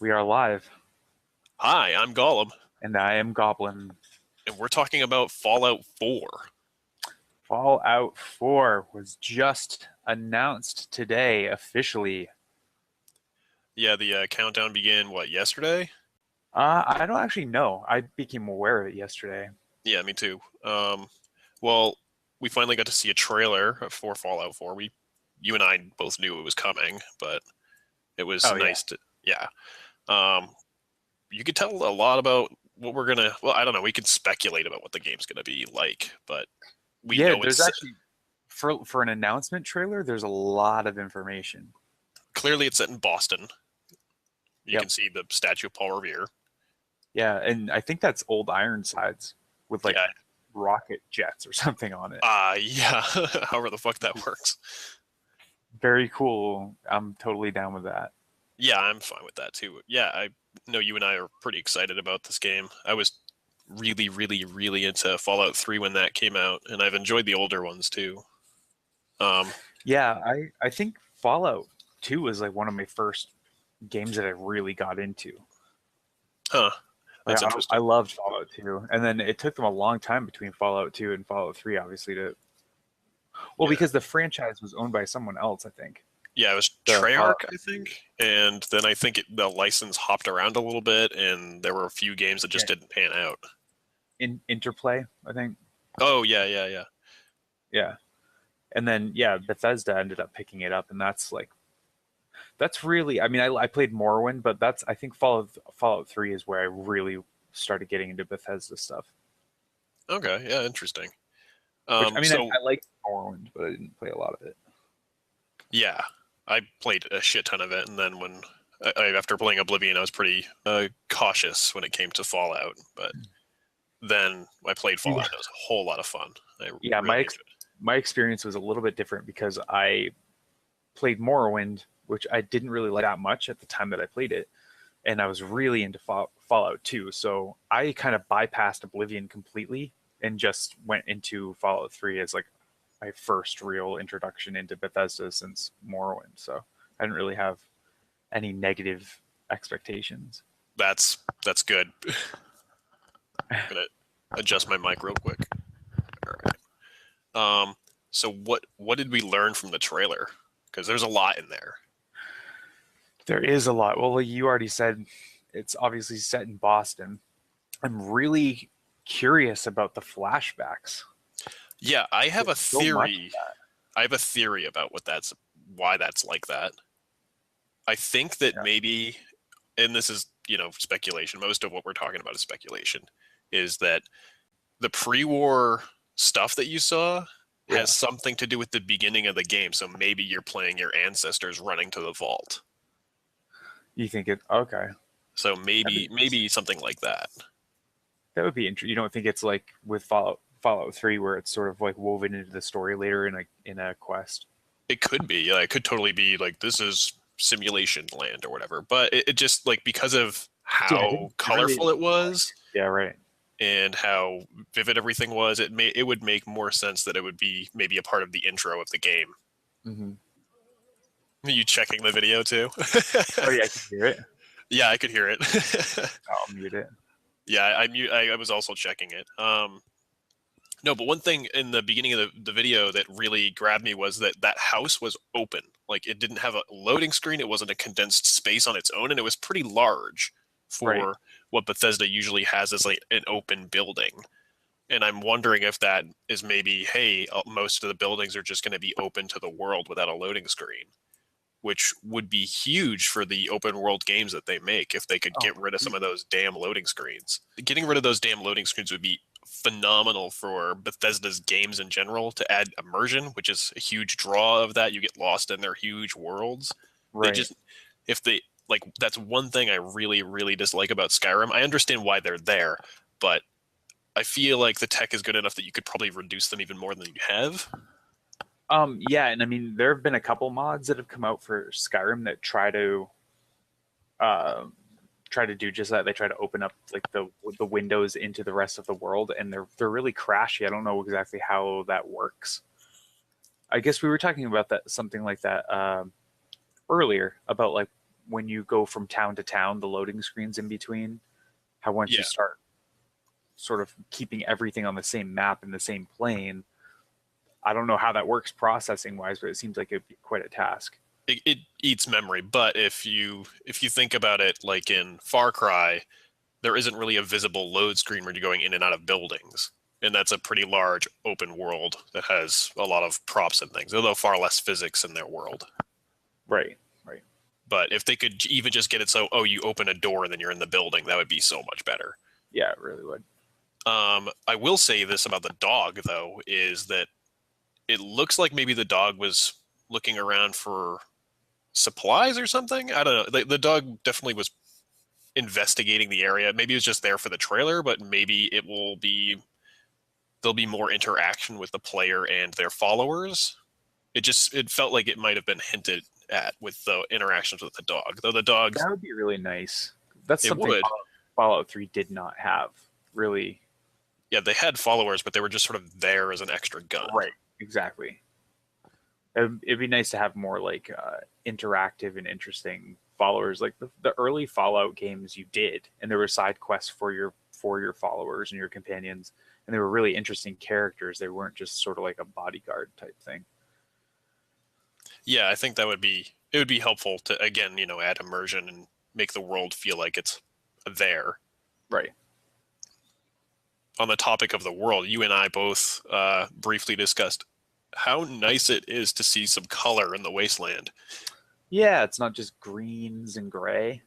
We are live, Hi, I'm Golem, and I am Goblin. and we're talking about Fallout 4. Fallout 4 was just announced today officially. Yeah, the countdown began, yesterday? I don't actually know. I became aware of it yesterday. Yeah, me too. Well, we finally got to see a trailer for Fallout 4. You and I both knew it was coming, but it was Oh yeah, nice to, yeah. Um, you could tell a lot about what well, I don't know, we could speculate about what the game's gonna be like, but we yeah. know There's it's actually for an announcement trailer. There's a lot of information. clearly it's set in Boston. You Yep. can see the statue of Paul Revere. Yeah, and I think that's old Ironsides with like Yeah, rocket jets or something on it. yeah, however the fuck that works. Very cool. I'm totally down with that. Yeah, I'm fine with that too. Yeah, I know you and I are pretty excited about this game. I was really, really, really into Fallout 3 when that came out, and I've enjoyed the older ones too. Um, Yeah, I think Fallout 2 was like one of my first games that I really got into. huh, Like that's I interesting. loved Fallout 2, and then it took them a long time between Fallout 2 and Fallout 3, obviously Yeah, because the franchise was owned by someone else, I think. yeah, it was The Treyarch, I think, and then I think the license hopped around a little bit, and there were a few games that yeah, just didn't pan out. Interplay, I think. Oh yeah, yeah, yeah, Yeah, and then yeah, Bethesda ended up picking it up, and that's really. I mean, I played Morrowind, but that's I think Fallout 3 is where I really started getting into Bethesda stuff. Okay, yeah, interesting. Which I mean, So I liked Morrowind, but I didn't play a lot of it. yeah, I played a shit ton of it, and then after playing Oblivion, I was pretty cautious when it came to Fallout. But then I played Yeah, Fallout, and it was a whole lot of fun. I yeah. really enjoyed it. My experience was a little bit different because I played Morrowind, which I didn't really like that much at the time that I played it, and I was really into Fallout 2. So I kind of bypassed Oblivion completely and just went into Fallout 3 as like my first real introduction into Bethesda since Morrowind. So I didn't really have any negative expectations. That's good. I'm gonna adjust my mic real quick. All right. So what did we learn from the trailer? Because there's a lot in there. There is a lot. Well, like you already said, it's obviously set in Boston. I'm really curious about the flashbacks. Yeah, I have a There's so much of theory. I have a theory about why that's like that. I think that that. maybe, and this is, speculation. Most of what we're talking about is speculation, is that the pre-war stuff that you saw Yeah. has Yeah. something to do with the beginning of the game. So maybe you're playing your ancestors running to the vault. You think it okay. So That'd be maybe something like that. That would be interesting. You don't think it's like with Fallout 3 where it's sort of like woven into the story later in a quest? It could be. Yeah, it could totally be like this is simulation land or whatever. But it just like because of Yeah, how it really colorful it was yeah, right. and how vivid everything was, it would make more sense that it would be maybe a part of the intro of the game. Hmm. Are you checking the video too? Oh yeah, I can hear it. Yeah, I could hear it. I'll mute it. Yeah, I was also checking it. No, but one thing in the beginning of the video that really grabbed me was that house was open. Like it didn't have a loading screen. It wasn't a condensed space on its own, and it was pretty large Right. for what Bethesda usually has as like an open building. And I'm wondering if that is maybe, hey, most of the buildings are just going to be open to the world without a loading screen, which would be huge for the open world games that they make if they could Oh, get rid of some of those damn loading screens. Getting rid of those damn loading screens would be phenomenal for Bethesda's games in general to add immersion, which is a huge draw of that. You get lost in their huge worlds. They right. just, if they, like, that's one thing I really, really dislike about Skyrim. I understand why they're there, but I feel like the tech is good enough that you could probably reduce them even more than you have. Yeah, and I mean there have been a couple mods that have come out for Skyrim that uh try to do just that. They try to open up like the windows into the rest of the world, and they're really crashy. I don't know exactly how that works. I guess we were talking about that something like that earlier about like when you go from town to town, the loading screens in between, how once you Yeah, start sort of keeping everything on the same map in the same plane, I don't know how that works processing wise, but it seems like it'd be quite a task. it eats memory. But if you think about it, like in Far Cry, there isn't really a visible load screen when you're going in and out of buildings. And that's a pretty large open world that has a lot of props and things, although far less physics in their world. Right. Right. But if they could even just get it so, oh, you open a door and then you're in the building, that would be so much better. Yeah, it really would. I will say this about the dog, though, is that it looks like maybe the dog was looking around for supplies or something. I don't know. The dog definitely was investigating the area. Maybe it was just there for the trailer, but maybe there'll be more interaction with the player and their followers. It felt like it might have been hinted at with the interactions with the dog. Though the dogs, That would be really nice. That's it something would. Fallout 3 did not have, really. Yeah, they had followers, but they were just sort of there as an extra gun. Right. Exactly. It'd be nice to have more like interactive and interesting followers, like the early Fallout games you did, and there were side quests for your followers and your companions, and they were really interesting characters. They weren't just sort of like a bodyguard type thing. Yeah, I think it would be helpful to, again, add immersion and make the world feel like it's there. Right. On the topic of the world, you and I both briefly discussed how nice it is to see some color in the wasteland. Yeah, it's not just greens and gray.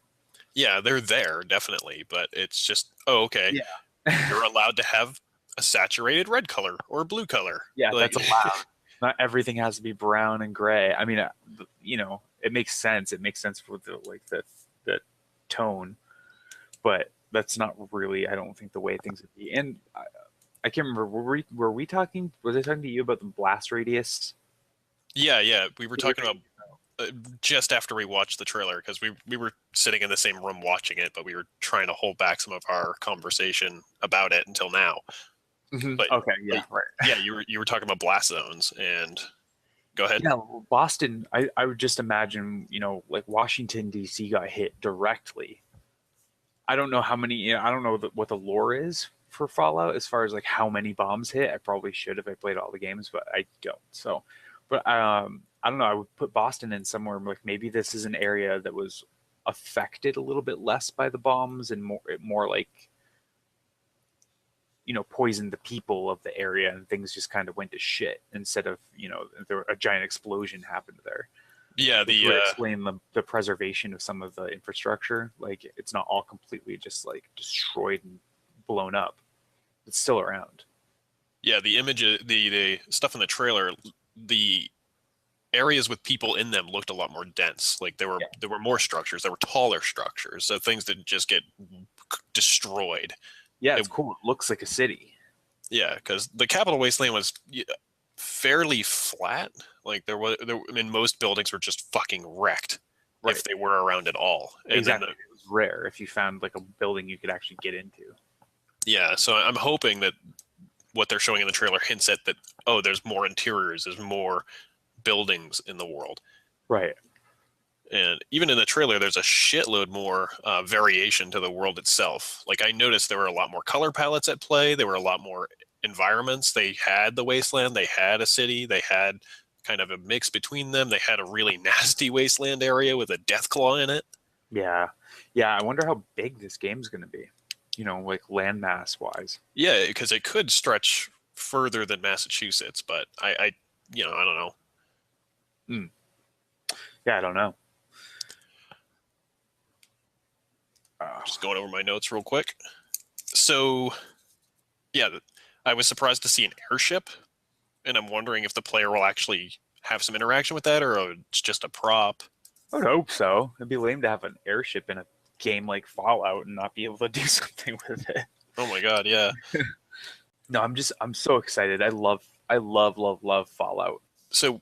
Yeah, they're there, definitely, but it's just, oh, okay. Yeah. You're allowed to have a saturated red color or blue color. Yeah, Like, that's allowed. Not everything has to be brown and gray. I mean, it makes sense. It makes sense for the tone, but that's not really, I don't think, the way things would be. And I can't remember. Were we talking? Was I talking to you about the blast radius? yeah. We were talking about just after we watched the trailer, because we were sitting in the same room watching it, but we were trying to hold back some of our conversation about it until now. Mm-hmm. But okay, yeah, right. Yeah, you were talking about blast zones, and go ahead. Yeah, well, Boston. I would just imagine, like Washington D.C. got hit directly. I don't know how many. I don't know what the lore is for Fallout as far as like how many bombs hit. I probably should if I played all the games, but I don't. So, but I don't know. I would put Boston in somewhere like maybe this is an area that was affected a little bit less by the bombs and more like poisoned the people of the area, and things just kind of went to shit instead of a giant explosion happened there. Yeah, Which would explain the preservation of some of the infrastructure. Like it's not all completely just like destroyed and blown up. It's still around. Yeah, the image, the stuff in the trailer, the areas with people in them looked a lot more dense. Like there were more structures, there were taller structures, so things didn't just get destroyed. Yeah, it's cool. It looks like a city. Yeah, because the Capital Wasteland was fairly flat. Like most buildings were just fucking wrecked, right, if they were around at all. And exactly. It was rare if you found like a building you could actually get into. Yeah, so I'm hoping that what they're showing in the trailer hints at that, oh, there's more interiors, there's more buildings in the world. Right. And even in the trailer, there's a shitload more variation to the world itself. Like I noticed there were a lot more color palettes at play. There were a lot more environments. They had the wasteland. They had a city. They had kind of a mix between them. They had a really nasty wasteland area with a death claw in it. Yeah. I wonder how big this game's going to be, like landmass wise. Yeah, because it could stretch further than Massachusetts, but I don't know. Yeah, I don't know. Just going over my notes real quick. So, yeah, I was surprised to see an airship, and I'm wondering if the player will actually have some interaction with that, or it's just a prop. I would hope so. It'd be lame to have an airship in a game like Fallout and not be able to do something with it. Oh my god, yeah. No, I'm so excited. I love Fallout. So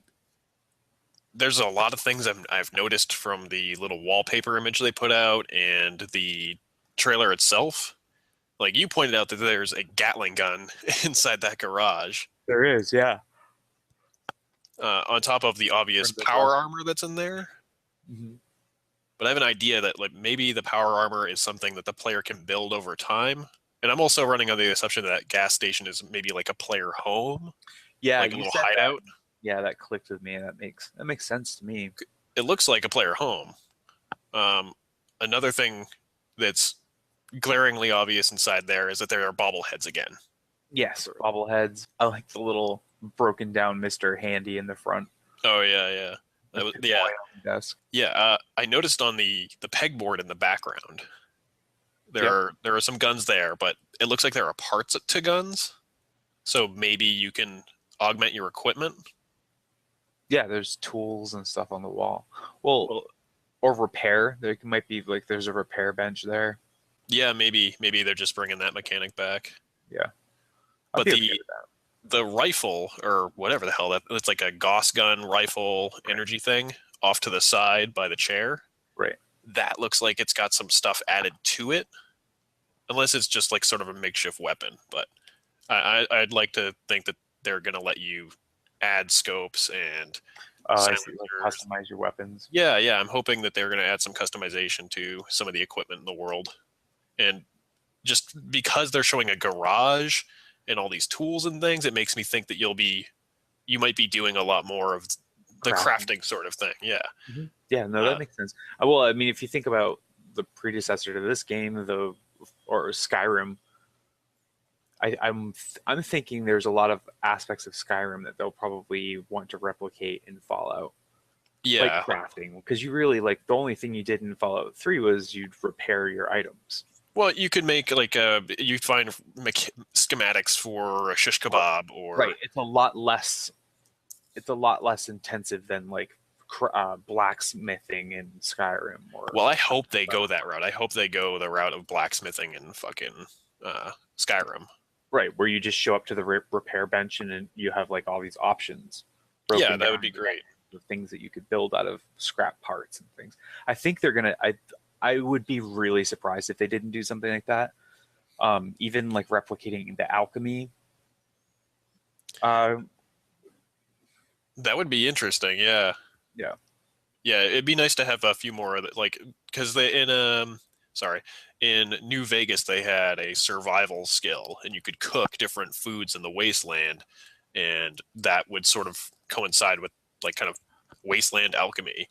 there's a lot of things I've noticed from the little wallpaper image they put out and the trailer itself. Like you pointed out that there's a Gatling gun inside that garage. There is, yeah. On top of the obvious power armor that's in there. Mm-hmm. but I have an idea that like maybe the power armor is something that the player can build over time. And I'm also running on the assumption that gas station is maybe like a player home, Yeah, like a you little said that. hideout. Yeah, that clicked with me. That makes sense to me. It looks like a player home. Um, Another thing that's glaringly obvious inside there is that there are bobbleheads again. Yes, bobbleheads. I like the little broken down Mr. Handy in the front. Oh yeah, yeah, The toy yeah, on the desk. yeah. I noticed on the pegboard in the background Yep. there are some guns there, but it looks like there are parts to guns. So maybe you can augment your equipment. Yeah, there's tools and stuff on the wall. Well, Well, or repair. There might be like there's a repair bench there. yeah, maybe they're just bringing that mechanic back. Yeah, I'll But be okay with that. the rifle or whatever the hell it's like a Gauss gun rifle energy thing off to the side by the chair. Right. That looks like it's got some stuff added to it, unless it's just like sort of a makeshift weapon. But I'd like to think that they're going to let you add scopes and I see. Like silencers. customize your weapons. Yeah, yeah. I'm hoping that they're going to add some customization to some of the equipment in the world. And just because they're showing a garage and all these tools and things, it makes me think that you might be doing a lot more of the crafting sort of thing. Yeah. Mm-hmm. Yeah, no, that makes sense. Well, I mean, if you think about the predecessor to this game, or Skyrim, I'm thinking there's a lot of aspects of Skyrim that they'll probably want to replicate in Fallout. Like Yeah. crafting, because you really like the only thing you did in Fallout 3 was you'd repair your items. Well, you could make like you find schematics for a shish kebab or Right. It's a lot less. It's a lot less intensive than like blacksmithing in Skyrim. Or well, I hope they go that route. I hope they go the route of blacksmithing in fucking Skyrim. right, where you just show up to the repair bench and then you have like all these options. Yeah, that would be great. The things that you could build out of scrap parts and things. I think they're gonna. I would be really surprised if they didn't do something like that. Even like replicating the alchemy. That would be interesting. Yeah. Yeah. Yeah, it'd be nice to have a few more of it, like because they in New Vegas they had a survival skill, and you could cook different foods in the wasteland, and that would sort of coincide with like kind of wasteland alchemy.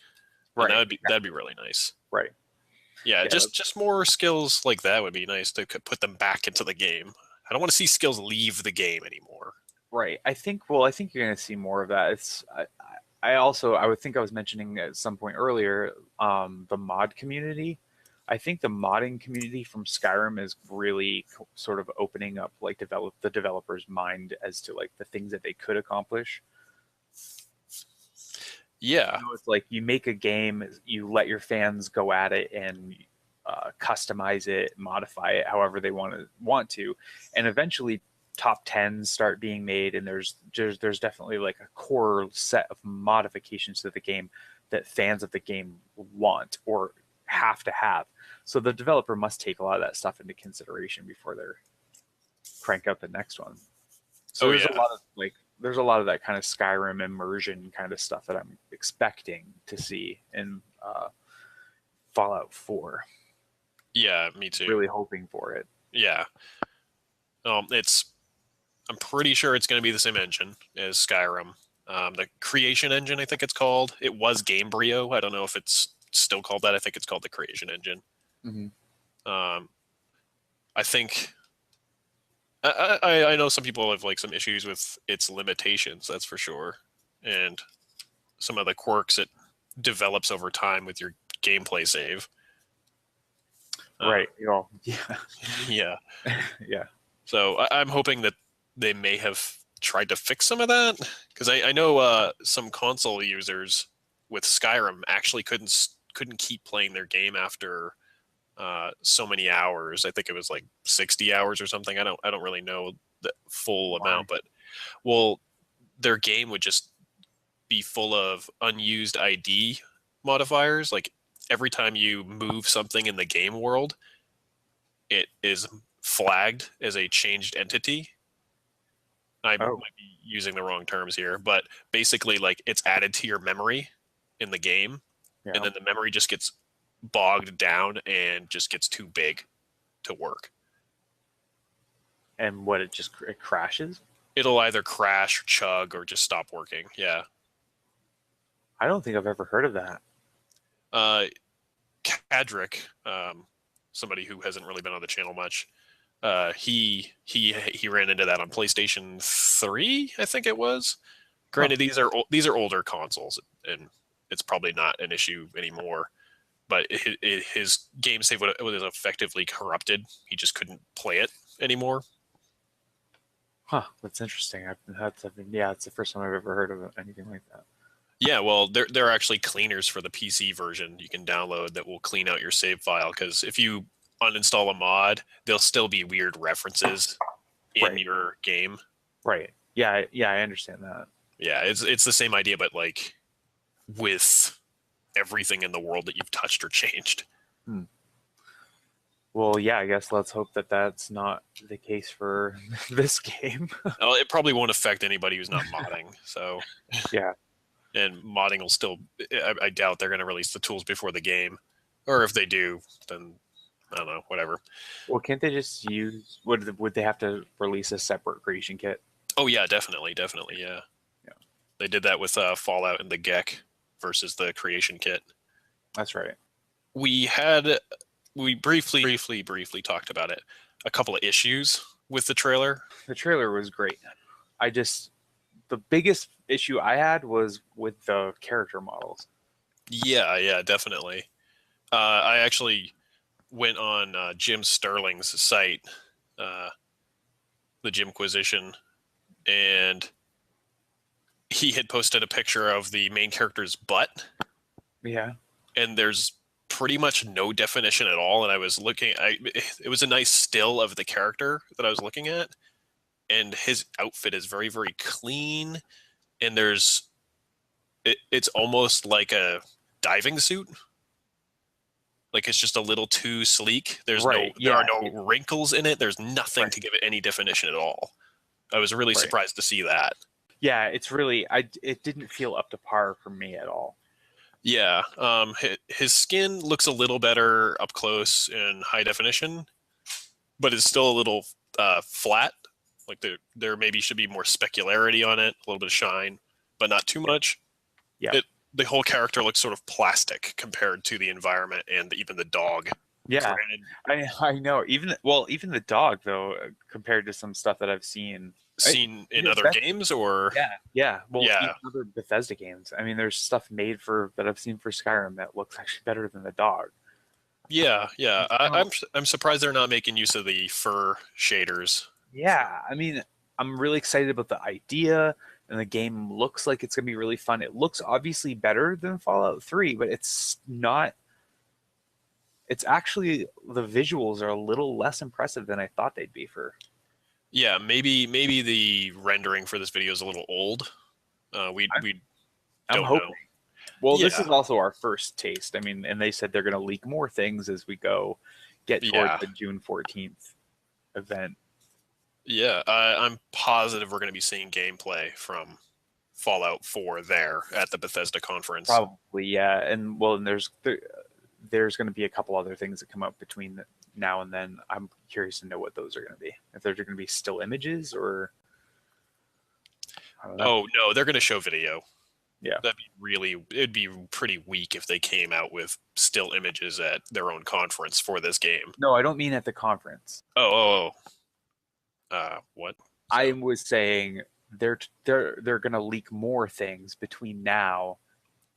Right. And that'd be really nice. Right. Yeah, just more skills like that would be nice to put them back into the game. I don't want to see skills leave the game anymore. Right. I think. Well, I think you're going to see more of that. I would think I was mentioning at some point earlier the mod community. I think the modding community from Skyrim is really sort of opening up like the developer's mind as to like the things that they could accomplish. Yeah. It's like you make a game, you let your fans go at it and customize it, modify it however they want to, and eventually top 10s start being made, and there's definitely like a core set of modifications to the game that fans of the game want or have to have. So the developer must take a lot of that stuff into consideration before they crank out the next one. So there's a lot of that kind of Skyrim immersion kind of stuff that I'm expecting to see in Fallout 4. Yeah, me too. Really hoping for it. Yeah. I'm pretty sure it's going to be the same engine as Skyrim. The Creation Engine, I think it's called. It was Gamebryo. I don't know if it's still called that. I think it's called the Creation Engine. Mm-hmm. I think I know some people have like some issues with its limitations. That's for sure, and some of the quirks it develops over time with your gameplay save. Right. Yeah. Yeah. Yeah. So I'm hoping that they may have tried to fix some of that, because I know some console users with Skyrim actually couldn't keep playing their game after so many hours. I think it was like 60 hours or something. I don't really know the full amount, but their game would just be full of unused ID modifiers. Like every time you move something in the game world, it is flagged as a changed entity. I might be using the wrong terms here, but basically like it's added to your memory in the game, and then the memory just gets bogged down and just gets too big to work. And what, it crashes? It'll either crash or chug or just stop working. Yeah. I don't think I've ever heard of that. Kadrick, somebody who hasn't really been on the channel much, he ran into that on PlayStation 3, I think it was. Granted, these are older consoles, and it's probably not an issue anymore. But his game save was effectively corrupted. He just couldn't play it anymore. Huh, that's interesting. It's the first time I've ever heard of anything like that. Yeah, well, there are actually cleaners for the PC version you can download that will clean out your save file, because if you uninstall a mod, there'll still be weird references in your game. Right. Yeah, I understand that. Yeah, it's the same idea, but like with everything in the world that you've touched or changed. Well, yeah, I guess let's hope that that's not the case for this game. Well, it probably won't affect anybody who's not modding. So yeah. And modding will still, I doubt they're going to release the tools before the game. Or if they do, then I don't know, whatever. Well, can't they just use, would they have to release a separate creation kit? Oh, yeah, definitely, yeah. They did that with Fallout and the GEC versus the creation kit. That's right. We briefly talked about it. A couple of issues with the trailer. The trailer was great. The biggest issue I had was with the character models. Yeah, definitely. I actually went on Jim Sterling's site, the Jimquisition, and he had posted a picture of the main character's butt. Yeah. And there's pretty much no definition at all. And I was looking, it was a nice still of the character that I was looking at. And his outfit is very, very clean. And it's almost like a diving suit. Like it's just a little too sleek. There are no wrinkles in it. There's nothing to give it any definition at all. I was really surprised to see that. Yeah, it's really, it didn't feel up to par for me at all. Yeah, his skin looks a little better up close in high definition, but it's still a little flat. Like there maybe should be more specularity on it, a little bit of shine, but not too much. Yeah. The whole character looks sort of plastic compared to the environment and even the dog. Yeah, I know. Even the dog, though, compared to some stuff that I've seen in other games, or other Bethesda games. I mean, there's stuff made that I've seen for Skyrim that looks actually better than the dog. Yeah. I'm surprised they're not making use of the fur shaders. Yeah, I mean, I'm really excited about the idea, and the game looks like it's gonna be really fun. It looks obviously better than Fallout 3, but it's not. It's actually, the visuals are a little less impressive than I thought they'd be for. Yeah, maybe the rendering for this video is a little old. I'm hoping. Know. Well, this is also our first taste. I mean, and they said they're going to leak more things as we get toward the June 14th event. Yeah, I'm positive we're going to be seeing gameplay from Fallout 4 there at the Bethesda conference. Probably, yeah. And there's going to be a couple other things that come up between now and then. I'm curious to know what those are going to be. If they're going to be still images or. Oh no, they're going to show video. Yeah, it'd be pretty weak if they came out with still images at their own conference for this game. No, I don't mean at the conference. What? I was saying they're going to leak more things between now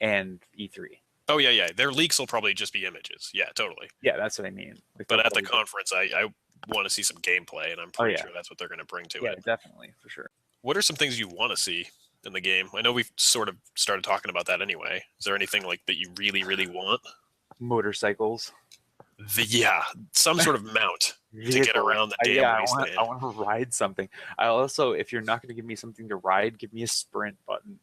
and E3. Oh yeah. Their leaks will probably just be images. Yeah, totally. Yeah, that's what I mean. But at the conference, I want to see some gameplay, and I'm pretty sure that's what they're going to bring to it. Yeah, definitely, for sure. What are some things you want to see in the game? I know we've sort of started talking about that anyway. Is there anything like that you really, really want? Motorcycles. Some sort of mount to get around the damn wasteland. I want to ride something. I also, if you're not going to give me something to ride, give me a sprint button.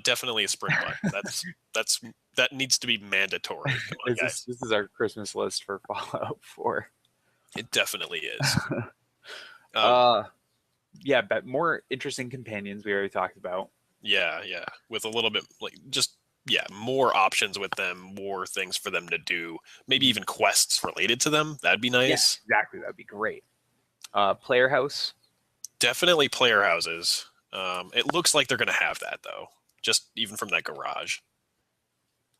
Definitely a sprint button. That needs to be mandatory. Come on, guys. This is our Christmas list for Fallout 4. It definitely is. But more interesting companions we already talked about. Yeah. With a little bit, like, just more options with them, more things for them to do, maybe even quests related to them. That'd be nice. Yeah, exactly. That'd be great. Player house. Definitely player houses. It looks like they're going to have that though, just even from that garage.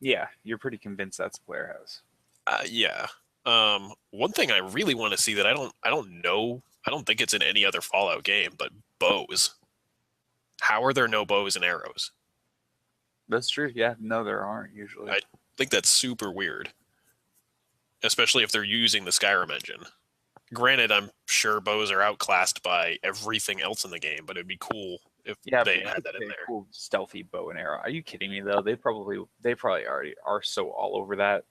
Yeah, you're pretty convinced that's a player house. Yeah. One thing I really want to see that I don't know, I don't think it's in any other Fallout game, but bows. How are there no bows and arrows? That's true. Yeah, no, there aren't usually. I think that's super weird, especially if they're using the Skyrim engine. Granted, I'm sure bows are outclassed by everything else in the game, but it'd be cool if they had that in there. Cool stealthy bow and arrow. Are you kidding me though? They probably already are so all over that.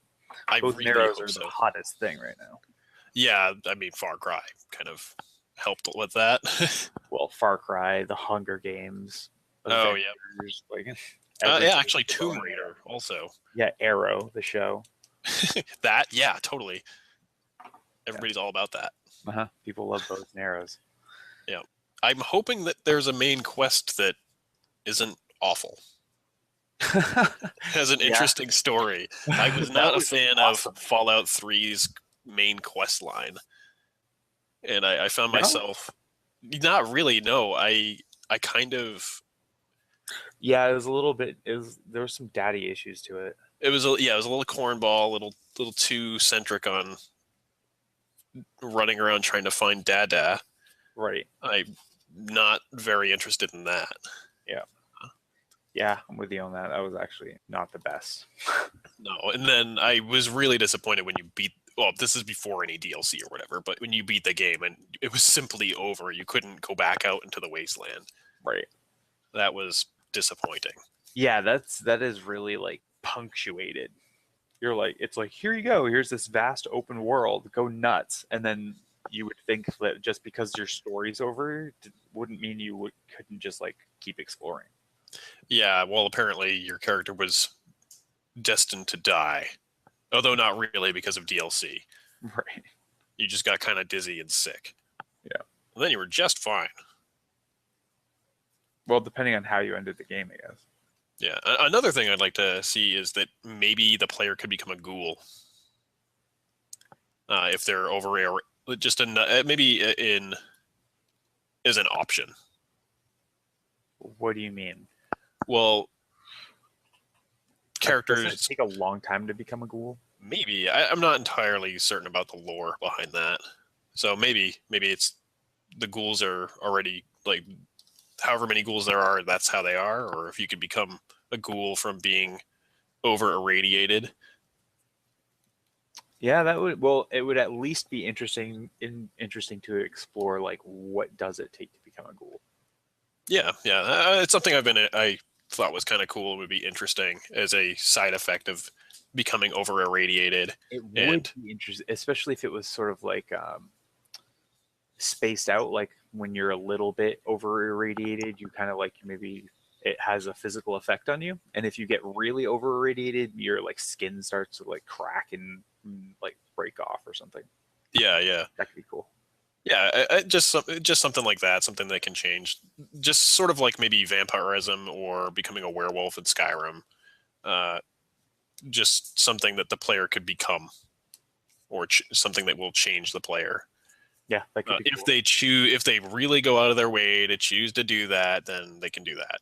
Bows and arrows are the hottest thing right now. Yeah, I mean Far Cry kind of helped with that. Well, Far Cry, the Hunger Games. Oh yeah. Like, yeah, actually Tomb Raider also. Yeah, Arrow, the show. That, yeah, totally. Everybody's all about that. People love bows and arrows. Yeah. I'm hoping that there's a main quest that isn't awful. Has an interesting story. I was not a fan of Fallout 3's main quest line. And I found myself not really, no. I kind of Yeah, it was a little bit there was some daddy issues to it. It was a little cornball, a little too centric on running around trying to find Dada. Right. I'm not very interested in that. Yeah. Yeah, I'm with you on that. That was actually not the best. No, and then I was really disappointed when you beat. Well, this is before any DLC or whatever, but when you beat the game and it was simply over, you couldn't go back out into the wasteland. Right. That was disappointing. Yeah, that is really like punctuated. You're like, it's like, here you go. Here's this vast open world. Go nuts. And then you would think that just because your story's over wouldn't mean you couldn't just like keep exploring. Yeah, well, apparently your character was destined to die, although not really because of DLC. Right. You just got kind of dizzy and sick. Yeah. And then you were just fine. Well, depending on how you ended the game, I guess. Yeah. Another thing I'd like to see is that maybe the player could become a ghoul. If they're over just maybe in as an option. What do you mean? Well, characters does it take a long time to become a ghoul? Maybe. I'm not entirely certain about the lore behind that. So maybe it's the ghouls are already like however many ghouls there are, that's how they are, or if you could become a ghoul from being over irradiated. Yeah, it would at least be interesting to explore like what does it take to become a ghoul. Yeah. It's something I thought was kind of cool. It would be interesting as a side effect of becoming over irradiated. It would be interesting, especially if it was sort of like spaced out, like when you're a little bit over irradiated, you kind of like maybe it has a physical effect on you. And if you get really over irradiated, your like skin starts to like crack and like break off or something. Yeah. That could be cool. Yeah, just something like that, something that can change. Just sort of like maybe vampirism or becoming a werewolf in Skyrim. Just something that the player could become, or something that will change the player. Yeah, that could be cool. If they really go out of their way to choose to do that, then they can do that.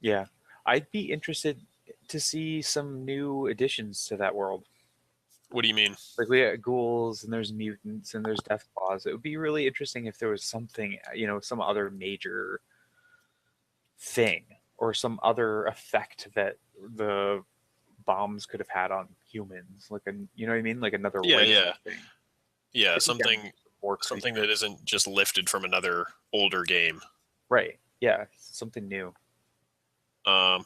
Yeah, I'd be interested to see some new additions to that world. What do you mean? Like we got ghouls and there's mutants and there's death claws. It would be really interesting if there was something, some other major thing or some other effect that the bombs could have had on humans. Like you know what I mean? Like another thing. Yeah, something that isn't just lifted from another older game. Right. Yeah, something new. Yeah.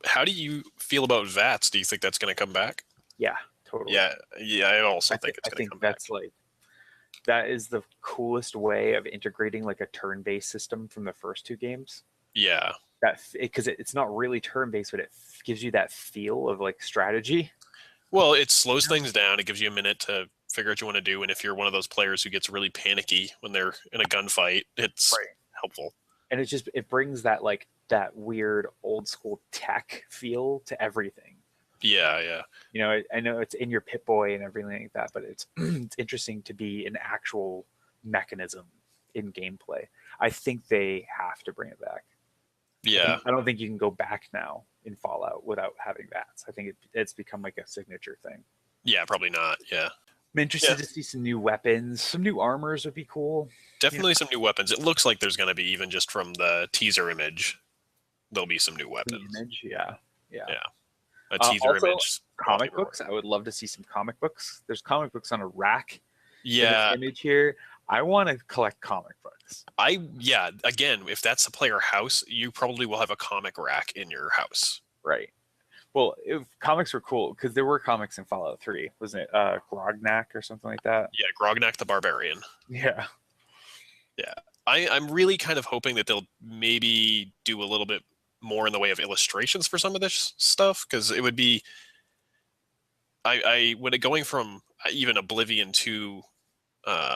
How do you feel about VATS? Do you think that's going to come back? Yeah, totally. Yeah. I also think it's going to come back. That's like that is the coolest way of integrating like a turn-based system from the first two games. Yeah. Because it's not really turn-based, but it gives you that feel of like strategy. Well, it slows things down. It gives you a minute to figure out what you want to do, and if you're one of those players who gets really panicky when they're in a gunfight, it's helpful. And it brings that like that weird old school tech feel to everything. Yeah, yeah. You know, I know it's in your Pip-Boy and everything like that, but it's it's interesting to be an actual mechanism in gameplay. I think they have to bring it back. Yeah. I don't think you can go back now in Fallout without having that. I think it's become like a signature thing. Yeah, probably not. Yeah. I'm Yeah. interested to see some new weapons, some new armors would be cool. Definitely some new weapons. It looks like there's going to be, even just from the teaser image, there'll be some new The weapons. image, yeah, yeah. Yeah. A teaser Also, image. comic books. I would love to see some comic books. There's comic books on a rack in this Yeah. image here. I want to collect comic books. Yeah, again, if that's a player house, you probably will have a comic rack in your house. Right. Well, if comics were cool, because there were comics in Fallout 3, wasn't it? Grognak or something like that. Yeah, Grognak the Barbarian. Yeah. Yeah. I'm really kind of hoping that they'll maybe do a little bit more in the way of illustrations for some of this stuff, because it would be when it going from even Oblivion to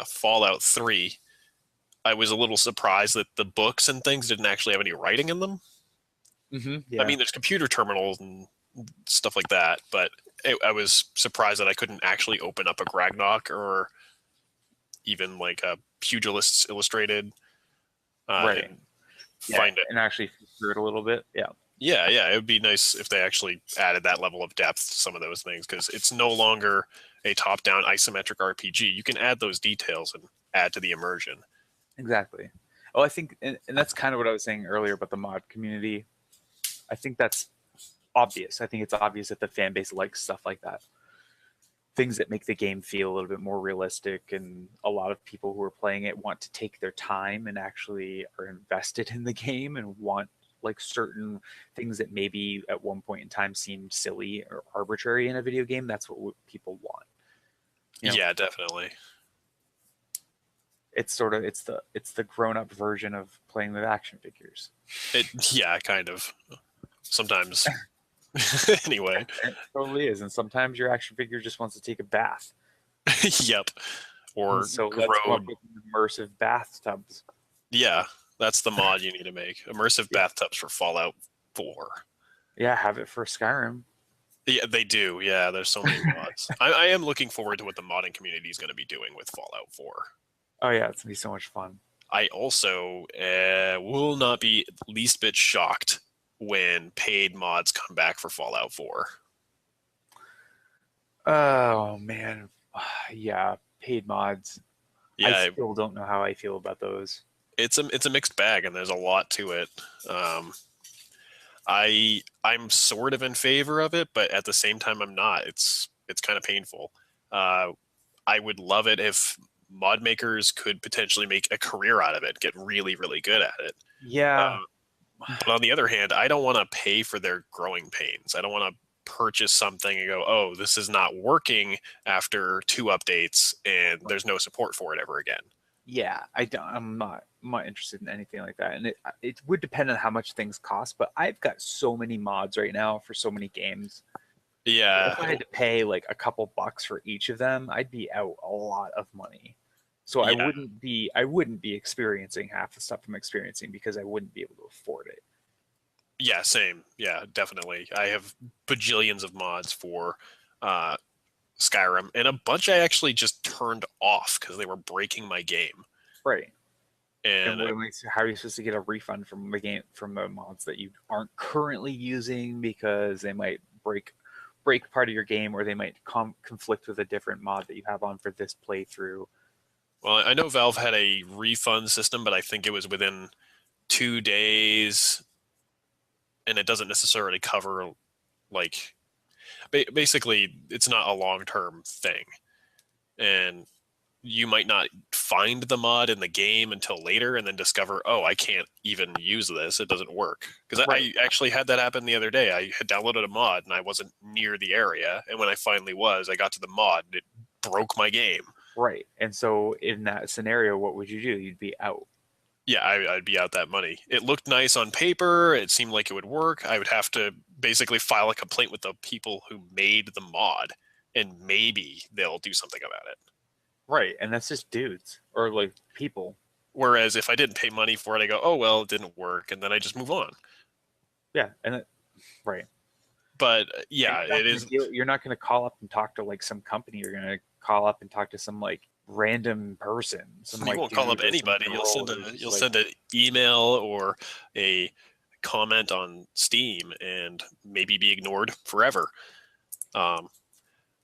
Fallout 3, I was a little surprised that the books and things didn't actually have any writing in them. Yeah. I mean, there's computer terminals and stuff like that, but I was surprised that I couldn't actually open up a Grognak or even like a Pugilist's Illustrated. Right. And find it and actually through it a little bit. Yeah. Yeah, it would be nice if they actually added that level of depth to some of those things, because it's no longer a top-down isometric RPG. You can add those details and add to the immersion. Exactly. Oh, I think, and that's kind of what I was saying earlier about the mod community. I think that's obvious. I think it's obvious that the fan base likes stuff like that. Things that make the game feel a little bit more realistic, and a lot of people who are playing it want to take their time and actually are invested in the game and want like certain things that maybe at one point in time seemed silly or arbitrary in a video game. That's what people want. You know? Yeah, definitely. It's sort of it's the grown-up version of playing with action figures. Yeah, kind of. Sometimes. Anyway. It totally is, and sometimes your action figure just wants to take a bath. Yep. Or and so let's come up with immersive bathtubs. Yeah, that's the mod you need to make. Immersive bathtubs for Fallout 4. Yeah, have it for Skyrim. Yeah, they do. Yeah, there's so many mods. I am looking forward to what the modding community is going to be doing with Fallout 4. Oh yeah, it's gonna be so much fun. I also will not be least bit shocked when paid mods come back for Fallout 4. Oh man, yeah, paid mods. Yeah, I still don't know how I feel about those. It's a mixed bag, and there's a lot to it. I'm sort of in favor of it, but at the same time, I'm not. It's kind of painful. I would love it if mod makers could potentially make a career out of it, get really, really good at it. Yeah. But on the other hand, I don't want to pay for their growing pains. I don't want to purchase something and go, oh, this is not working after 2 updates and there's no support for it ever again. Yeah, I'm not interested in anything like that. And it would depend on how much things cost, but I've got so many mods right now for so many games. Yeah. If I had to pay like a couple bucks for each of them, I'd be out a lot of money. So yeah. I wouldn't be experiencing half the stuff I'm experiencing because I wouldn't be able to afford it. Yeah, same. Yeah, definitely. I have bajillions of mods for Skyrim, and a bunch I actually just turned off because they were breaking my game. Right. And how are you supposed to get a refund from the game, from the mods that you aren't currently using because they might break part of your game, or they might conflict with a different mod that you have on for this playthrough? Well, I know Valve had a refund system, but I think it was within 2 days, and it doesn't necessarily cover, like, basically, it's not a long-term thing. And you might not find the mod in the game until later and then discover, oh, I can't even use this. It doesn't work. Because I actually had that happen the other day. I had downloaded a mod, and I wasn't near the area. And when I finally was, I got to the mod, and it broke my game. Right. And so in that scenario, what would you do? You'd be out. Yeah, I'd be out that money. It looked nice on paper. It seemed like it would work. I would have to basically file a complaint with the people who made the mod, and maybe they'll do something about it. Right. And that's just dudes or like people. Whereas if I didn't pay money for it, I go, oh well, it didn't work, and then I just move on. Yeah, right. But And yeah, it is. you're not going to call up and talk to like some company. You're going to call up and talk to some like random person, some You like won't call up dude or some anybody. girl who's just You'll like, send an email or a comment on Steam and maybe be ignored forever. Um,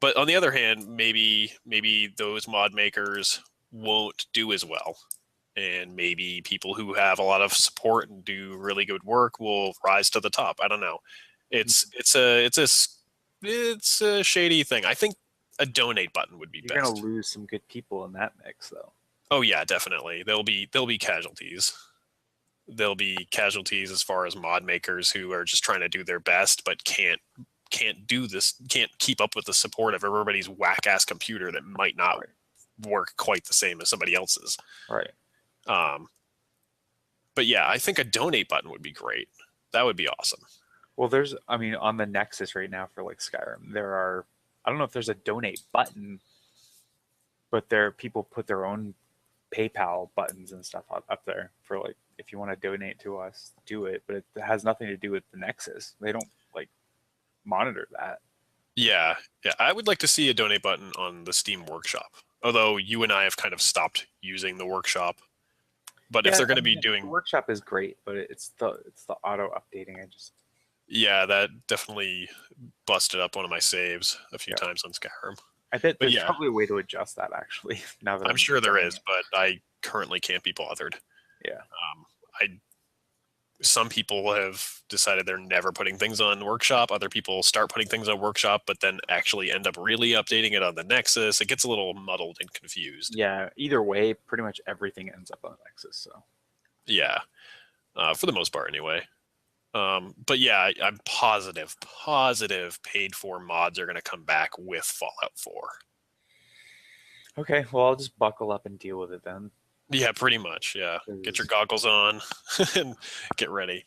but on the other hand, maybe those mod makers won't do as well, and maybe people who have a lot of support and do really good work will rise to the top. I don't know. It's a shady thing. I think a donate button would be you're going to best. lose some good people in that mix, though. Oh yeah, definitely. There'll be casualties. There'll be casualties as far as mod makers who are just trying to do their best but can't do this, can't keep up with the support of everybody's whack ass computer that might not Right. work quite the same as somebody else's. Right. Um, but yeah, I think a donate button would be great. That would be awesome. Well, I mean, on the Nexus right now for like Skyrim, I don't know if there's a donate button, but people put their own PayPal buttons and stuff up there for like, if you want to donate to us, do it. But it has nothing to do with the Nexus. They don't like monitor that. Yeah, yeah. I would like to see a donate button on the Steam Workshop. Although you and I have kind of stopped using the workshop. But if Yeah, they're going I to be mean, the doing, workshop is great, but it's the auto updating. yeah, that definitely busted up one of my saves a few Yeah. times on Skyrim. I bet But there's yeah, probably a way to adjust that actually. Now that I'm I'm sure there saying is, it. but I currently can't be bothered. Yeah. I Some people have decided they're never putting things on Workshop. Other people start putting things on Workshop, but then actually end up really updating it on the Nexus. It gets a little muddled and confused. Yeah. Either way, pretty much everything ends up on Nexus. So Yeah, for the most part, anyway. But yeah, I'm positive paid for mods are going to come back with Fallout 4. okay, well I'll just buckle up and deal with it then. Yeah, pretty much. Yeah, get your 'Cause goggles on and get ready.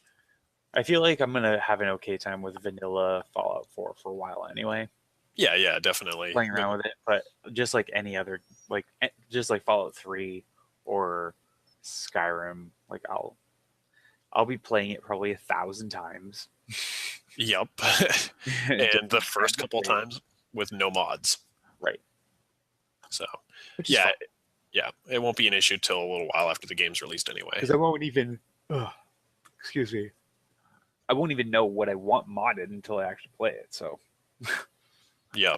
I feel like I'm gonna have an okay time with vanilla Fallout 4 for a while anyway, Yeah, yeah, definitely. playing around with it. But just like any other, just like Fallout 3 or Skyrim, like I'll be playing it probably 1,000 times. Yep. Just And the first to couple play it. times with no mods. Right, So which is yeah, fine yeah, it won't be an issue till a little while after the game's released anyway. because I won't even. Excuse me. I won't even know what I want modded until I actually play it. So Yeah,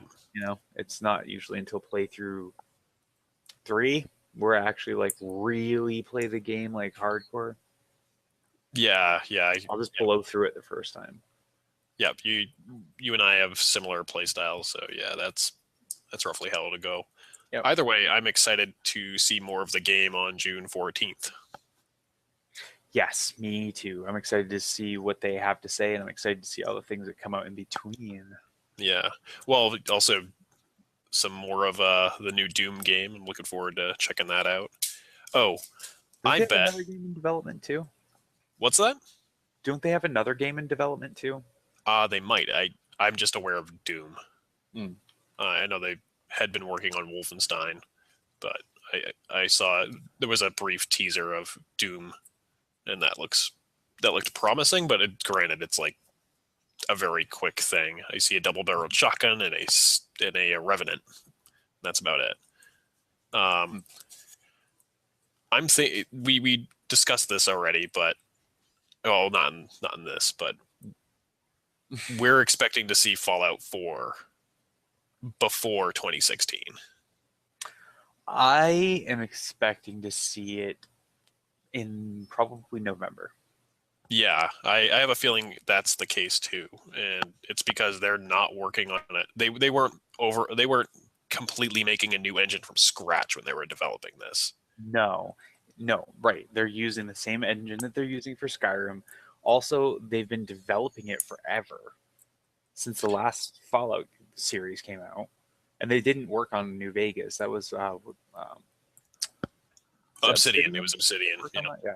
it's not usually until playthrough 3 where I actually like really play the game like hardcore. yeah, yeah, I'll just blow through it the first time. yep. You and I have similar play styles, so yeah, that's roughly how it'll go. Yep. Either way, I'm excited to see more of the game on June 14th. Yes, me too. I'm excited to see what they have to say, and I'm excited to see all the things that come out in between. Yeah. Well, also some more of the new Doom game. I'm looking forward to checking that out. Oh, Don't I they have bet. another game in development too? What's that? Don't they have another game in development too? They might. I'm just aware of Doom. Mm. I know they had been working on Wolfenstein, but I saw there was a brief teaser of Doom, and that looked promising. But granted, it's like a very quick thing. I see a double-barreled shotgun and a Revenant. That's about it. I'm thinking we discussed this already, but not in this, but we're expecting to see Fallout 4 before 2016. I am expecting to see it in probably November. Yeah, I have a feeling that's the case too, and it's because they're not working on it. They weren't completely making a new engine from scratch when they were developing this. No, right. They're using the same engine that they're using for Skyrim. Also, they've been developing it forever since the last Fallout series came out, and they didn't work on New Vegas. That was Obsidian. It was Obsidian. Yeah.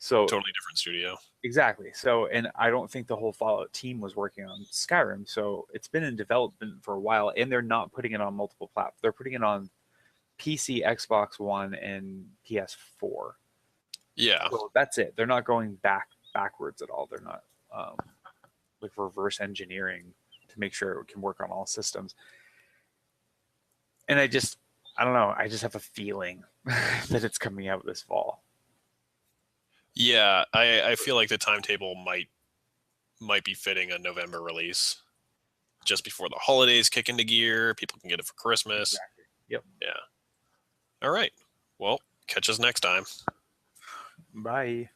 So Totally different studio. exactly. So, and I don't think the whole Fallout team was working on Skyrim. So it's been in development for a while, and they're not putting it on multiple platforms. They're putting it on PC, Xbox One, and PS4. Yeah. So that's it. They're not going backwards at all. They're not like reverse engineering to make sure it can work on all systems. And I don't know. I just have a feeling that it's coming out this fall. Yeah, I feel like the timetable might be fitting a November release, just before the holidays kick into gear. People can get it for Christmas. Exactly. Yep. Yeah. All right. Well, catch us next time. Bye.